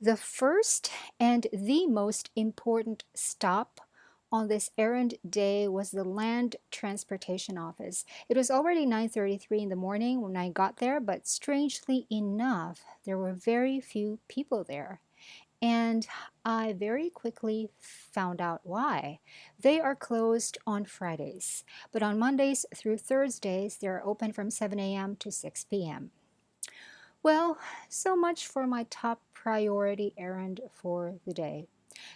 The first and the most important stop on this errand day was the Land Transportation Office. It was already 9:33 in the morning when I got there, but strangely enough, there were very few people there. And I very quickly found out why. They are closed on Fridays, but on Mondays through Thursdays, they're open from 7 a.m. to 6 p.m. Well, so much for my top priority errand for the day.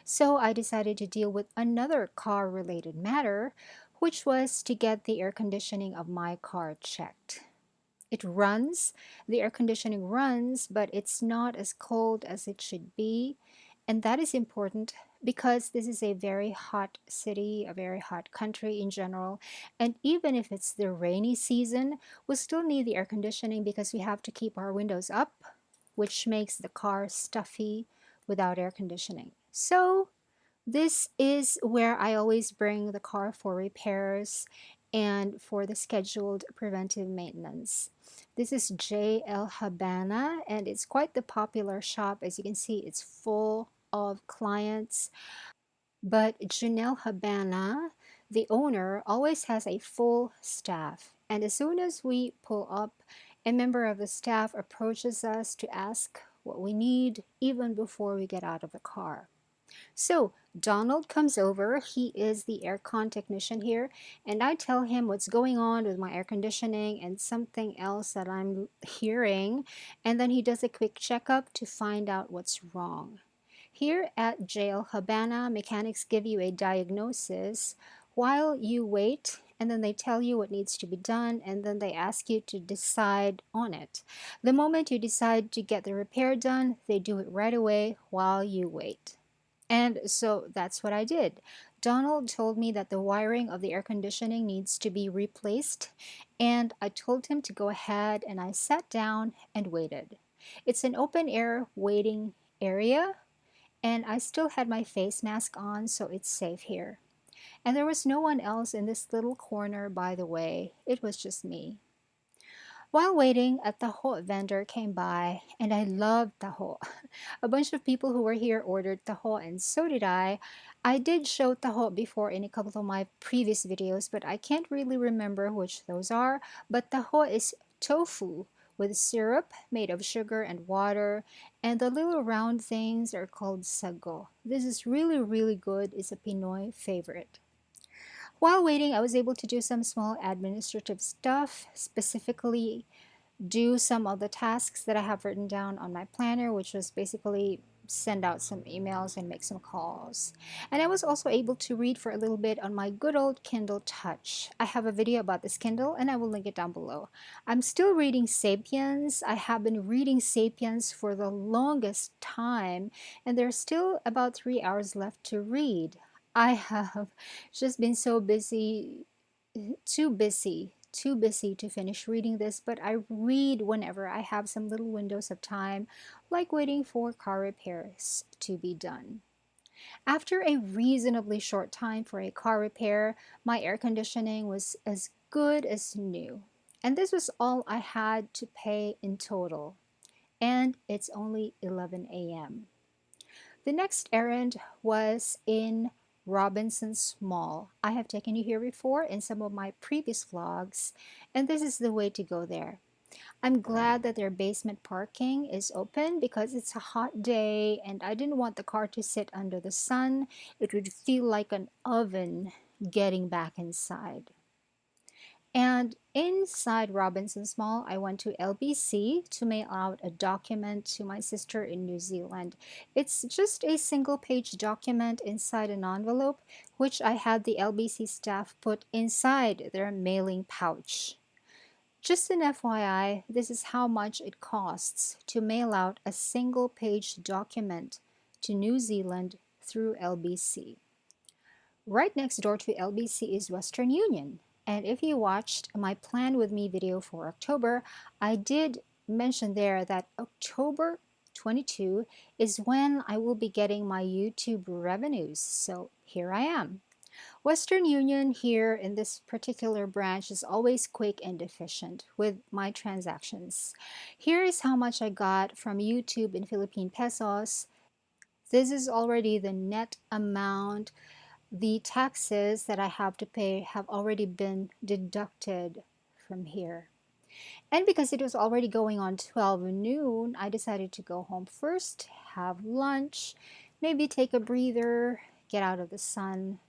So I decided to deal with another car related matter, which was to get the air conditioning of my car checked. It runs, the air conditioning runs, but it's not as cold as it should be. And that is important because this is a very hot city, a very hot country in general. And even if it's the rainy season, we still need the air conditioning because we have to keep our windows up, which makes the car stuffy without air conditioning. So this is where I always bring the car for repairs and for the scheduled preventive maintenance. This is JL Habana, and it's quite the popular shop. As you can see, it's full of clients. But Janelle Habana, the owner, always has a full staff. And as soon as we pull up, a member of the staff approaches us to ask what we need even before we get out of the car. So Donald comes over. He is the aircon technician here, and I tell him what's going on with my air conditioning and something else that I'm hearing, and then he does a quick checkup to find out what's wrong. Here at Jail Habana, mechanics give you a diagnosis while you wait, and then they tell you what needs to be done, and then they ask you to decide on it. The moment you decide to get the repair done, they do it right away while you wait. And so that's what I did. Donald told me that the wiring of the air conditioning needs to be replaced, and I told him to go ahead, and I sat down and waited. It's an open air waiting area, and I still had my face mask on, so it's safe here. And there was no one else in this little corner, by the way. It was just me. While waiting, a taho vendor came by, and I loved taho. A bunch of people who were here ordered taho, and so did I. I did show taho before in a couple of my previous videos, but I can't really remember which those are. But taho is tofu with syrup made of sugar and water, and the little round things are called sago. This is really, really good. It's a Pinoy favorite. While waiting, I was able to do some small administrative stuff, specifically do some of the tasks that I have written down on my planner, which was basically send out some emails and make some calls. And I was also able to read for a little bit on my good old Kindle Touch. I have a video about this Kindle and I will link it down below. I'm still reading Sapiens. I have been reading Sapiens for the longest time, and there's still about 3 hours left to read. I have just been so busy, too busy to finish reading this, but I read whenever I have some little windows of time, like waiting for car repairs to be done. After a reasonably short time for a car repair, my air conditioning was as good as new. And this was all I had to pay in total. And it's only 11 a.m. The next errand was in Robinson's Mall. I have taken you here before in some of my previous vlogs, and this is the way to go there. I'm glad that their basement parking is open because it's a hot day and I didn't want the car to sit under the sun. It would feel like an oven getting back inside. And inside Robinson's Mall, I went to LBC to mail out a document to my sister in New Zealand. It's just a single page document inside an envelope, which I had the LBC staff put inside their mailing pouch. Just an FYI, this is how much it costs to mail out a single page document to New Zealand through LBC. Right next door to LBC is Western Union. And if you watched my Plan With Me video for October, I did mention there that October 22 is when I will be getting my YouTube revenues. So here I am. Western Union here in this particular branch is always quick and efficient with my transactions. Here is how much I got from YouTube in Philippine pesos, This is already the net amount. The taxes that I have to pay have already been deducted from here. And because it was already going on 12 noon, I decided to go home first, have lunch, maybe take a breather, get out of the sun.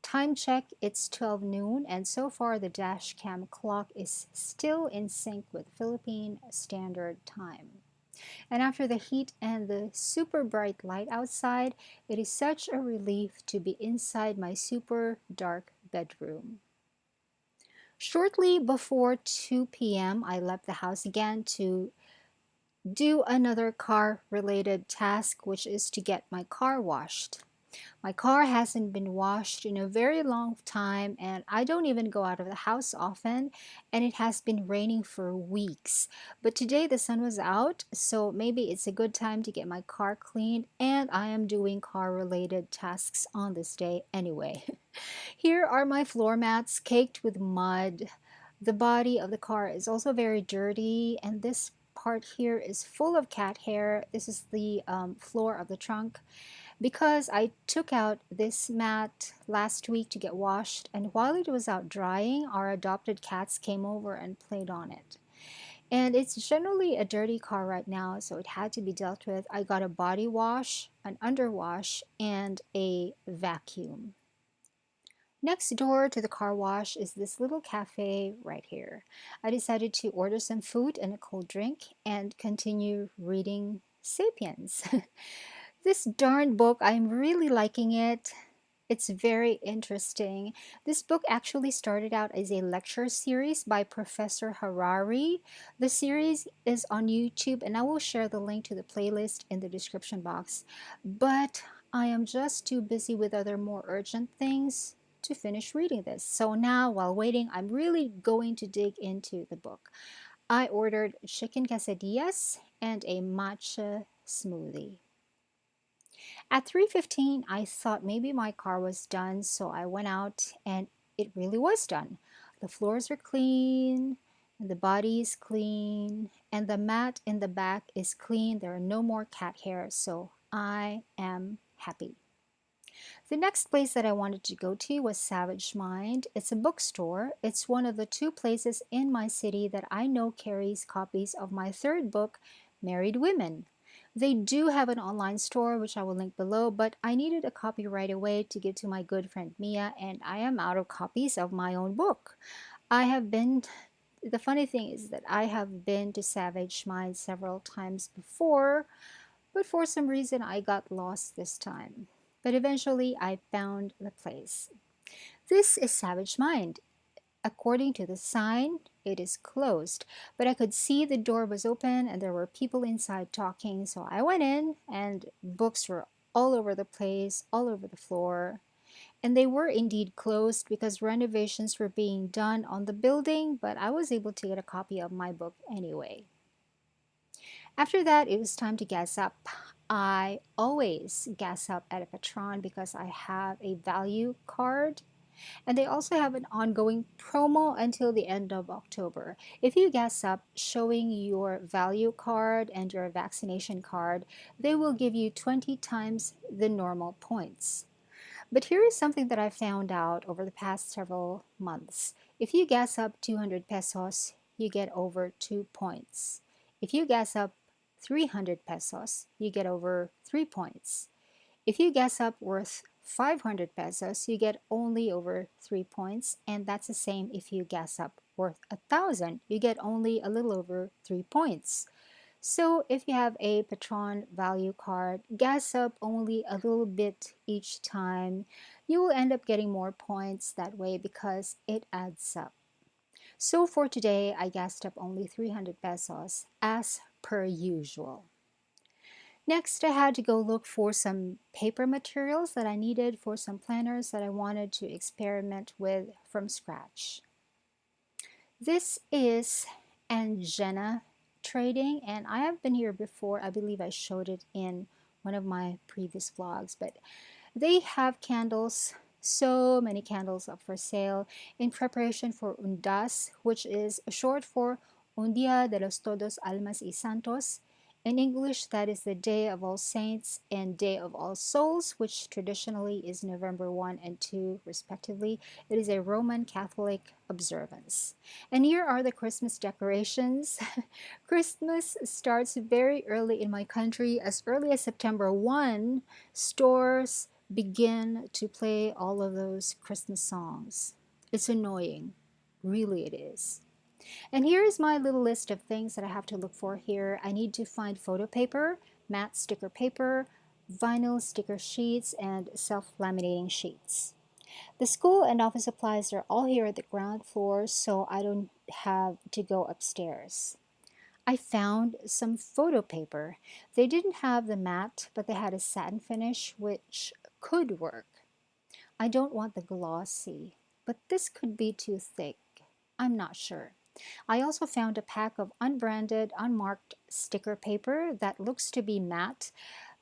Time check, it's 12 noon, and so far the dash cam clock is still in sync with Philippine Standard Time. And after the heat and the super bright light outside, it is such a relief to be inside my super dark bedroom. Shortly before 2 p.m., I left the house again to do another car related task, which is to get my car washed. My car hasn't been washed in a very long time, and I don't even go out of the house often, and it has been raining for weeks. But today the sun was out, so maybe it's a good time to get my car cleaned, and I am doing car related tasks on this day anyway. Here are my floor mats caked with mud. The body of the car is also very dirty, and this part here is full of cat hair. This is the floor of the trunk because I took out this mat last week to get washed, and while it was out drying, our adopted cats came over and played on it. And it's generally a dirty car right now, so it had to be dealt with. I got a body wash, an underwash, and a vacuum. Next door to the car wash is this little cafe right here. I decided to order some food and a cold drink and continue reading Sapiens. This darn book, I'm really liking it. It's very interesting. This book actually started out as a lecture series by Professor Harari. The series is on YouTube, and I will share the link to the playlist in the description box. But I am just too busy with other more urgent things to finish reading this. So now, while waiting, I'm really going to dig into the book. I ordered chicken quesadillas and a matcha smoothie. At 3:15, I thought maybe my car was done, so I went out and it really was done. The floors are clean, and the body is clean, and the mat in the back is clean. There are no more cat hairs, so I am happy. The next place that I wanted to go to was Savage Mind. It's a bookstore. It's one of the two places in my city that I know carries copies of my third book, Married Women. They do have an online store, which I will link below, but I needed a copy right away to give to my good friend Mia, and I am out of copies of my own book. I have been, the funny thing is that I have been to Savage Mind several times before, but for some reason I got lost this time. But eventually I found the place. This is Savage Mind. According to the sign, it is closed, but I could see the door was open and there were people inside talking, so I went in and books were all over the place, all over the floor. And they were indeed closed because renovations were being done on the building, but I was able to get a copy of my book anyway. After that, it was time to gas up. I always gas up at a Patron because I have a value card, and they also have an ongoing promo until the end of October. If you gas up showing your value card and your vaccination card, they will give you 20 times the normal points. But here is something that I found out over the past several months. If you gas up 200 pesos, you get over 2 points. If you gas up 300 pesos, you get over 3 points. If you gas up worth 500 pesos, you get only over 3 points, and that's the same if you gas up worth 1,000, you get only a little over 3 points. So if you have a Patron value card, gas up only a little bit each time. You will end up getting more points that way because it adds up. So for today, I gassed up only 300 pesos as per usual. Next, I had to go look for some paper materials that I needed for some planners that I wanted to experiment with from scratch. This is Angena Trading, and I have been here before. I believe I showed it in one of my previous vlogs, but they have candles, so many candles up for sale in preparation for Undas, which is short for Un Dia de los Todos Almas y Santos. In English, that is the Day of All Saints and Day of All Souls, which traditionally is November 1 and 2, respectively. It is a Roman Catholic observance. And here are the Christmas decorations. Christmas starts very early in my country. As early as September 1, stores begin to play all of those Christmas songs. It's annoying. Really, it is. And here's my little list of things that I have to look for here. I need to find photo paper, matte sticker paper, vinyl sticker sheets, and self-laminating sheets. The school and office supplies are all here at the ground floor, so I don't have to go upstairs. I found some photo paper. They didn't have the matte, but they had a satin finish, which could work. I don't want the glossy, but this could be too thick. I'm not sure. I also found a pack of unbranded, unmarked sticker paper that looks to be matte,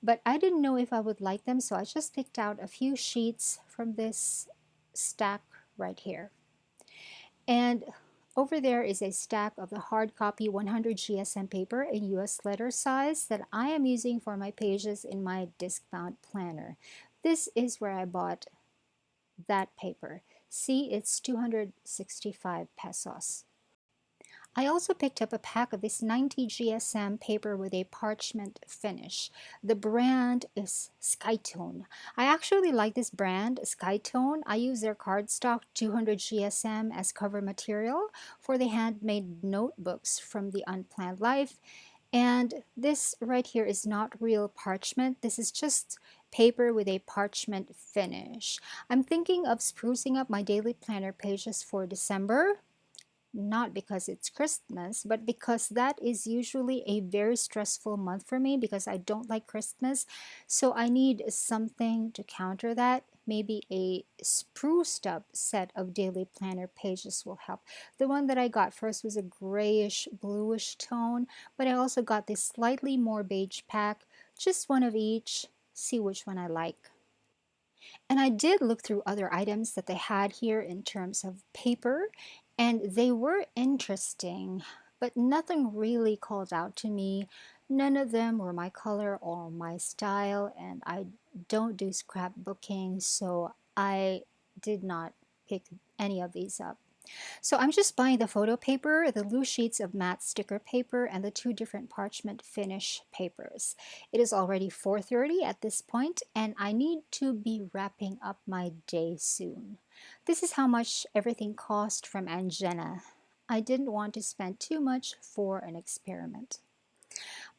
but I didn't know if I would like them, so I just picked out a few sheets from this stack right here. And over there is a stack of the hard copy 100 GSM paper in US letter size that I am using for my pages in my disc-bound planner. This is where I bought that paper. See, it's 265 pesos. I also picked up a pack of this 90 GSM paper with a parchment finish. The brand is Skytone. I actually like this brand, Skytone. I use their cardstock 200 GSM as cover material for the handmade notebooks from the Unplanned Life. And this right here is not real parchment. This is just paper with a parchment finish. I'm thinking of sprucing up my daily planner pages for December, not because it's Christmas, but because that is usually a very stressful month for me because I don't like Christmas. So I need something to counter that. Maybe a spruced up set of daily planner pages will help. The one that I got first was a grayish bluish tone, but I also got this slightly more beige pack, just one of each, see which one I like. And I did look through other items that they had here in terms of paper, and they were interesting, but nothing really called out to me. None of them were my color or my style, and I don't do scrapbooking, so I did not pick any of these up. So I'm just buying the photo paper, the loose sheets of matte sticker paper, and the two different parchment finish papers. It is already 4:30 at this point, and I need to be wrapping up my day soon. This is how much everything cost from Angena. I didn't want to spend too much for an experiment.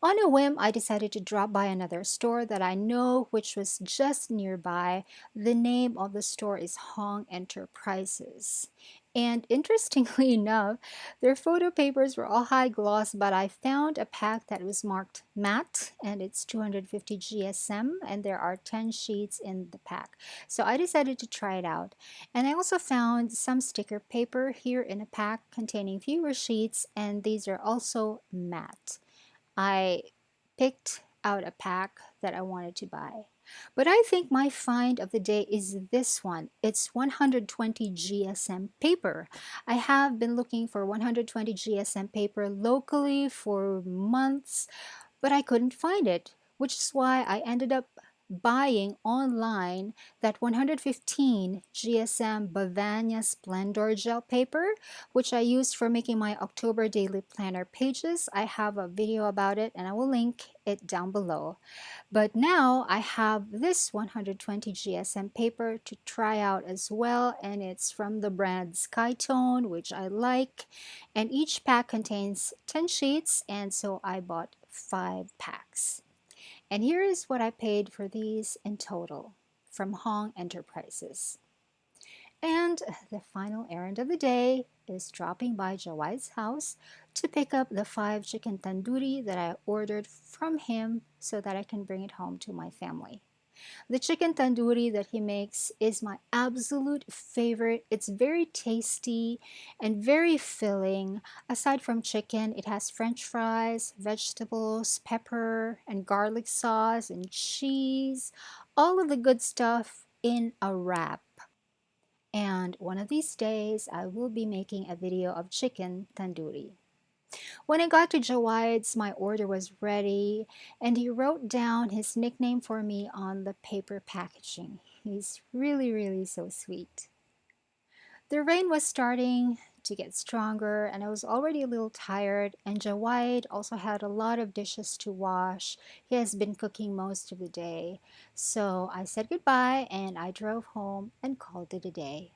On a whim, I decided to drop by another store that I know, which was just nearby. The name of the store is Hong Enterprises. And interestingly enough, their photo papers were all high gloss, but I found a pack that was marked matte and it's 250 GSM, and there are 10 sheets in the pack. So I decided to try it out. And I also found some sticker paper here in a pack containing fewer sheets, and these are also matte. I picked out a pack that I wanted to buy. But I think my find of the day is this one. It's 120 GSM paper. I have been looking for 120 GSM paper locally for months, but I couldn't find it, which is why I ended up buying online that 115 GSM Bavania Splendor gel paper, which I used for making my October daily planner pages. I have a video about it and I will link it down below. But now I have this 120 GSM paper to try out as well, and it's from the brand Skytone, which I like. And each pack contains 10 sheets, and so I bought 5 packs. And here is what I paid for these in total from Hong Enterprises. And the final errand of the day is dropping by Jawai's house to pick up the 5 chicken tandoori that I ordered from him so that I can bring it home to my family. The chicken tandoori that he makes is my absolute favorite. It's very tasty and very filling. Aside from chicken, it has french fries, vegetables, pepper, and garlic sauce, and cheese. All of the good stuff in a wrap. And one of these days, I will be making a video of chicken tandoori. When I got to Jawaid's, my order was ready, and he wrote down his nickname for me on the paper packaging. He's really, really so sweet. The rain was starting to get stronger, and I was already a little tired. And Jawaid also had a lot of dishes to wash. He has been cooking most of the day. So I said goodbye and I drove home and called it a day.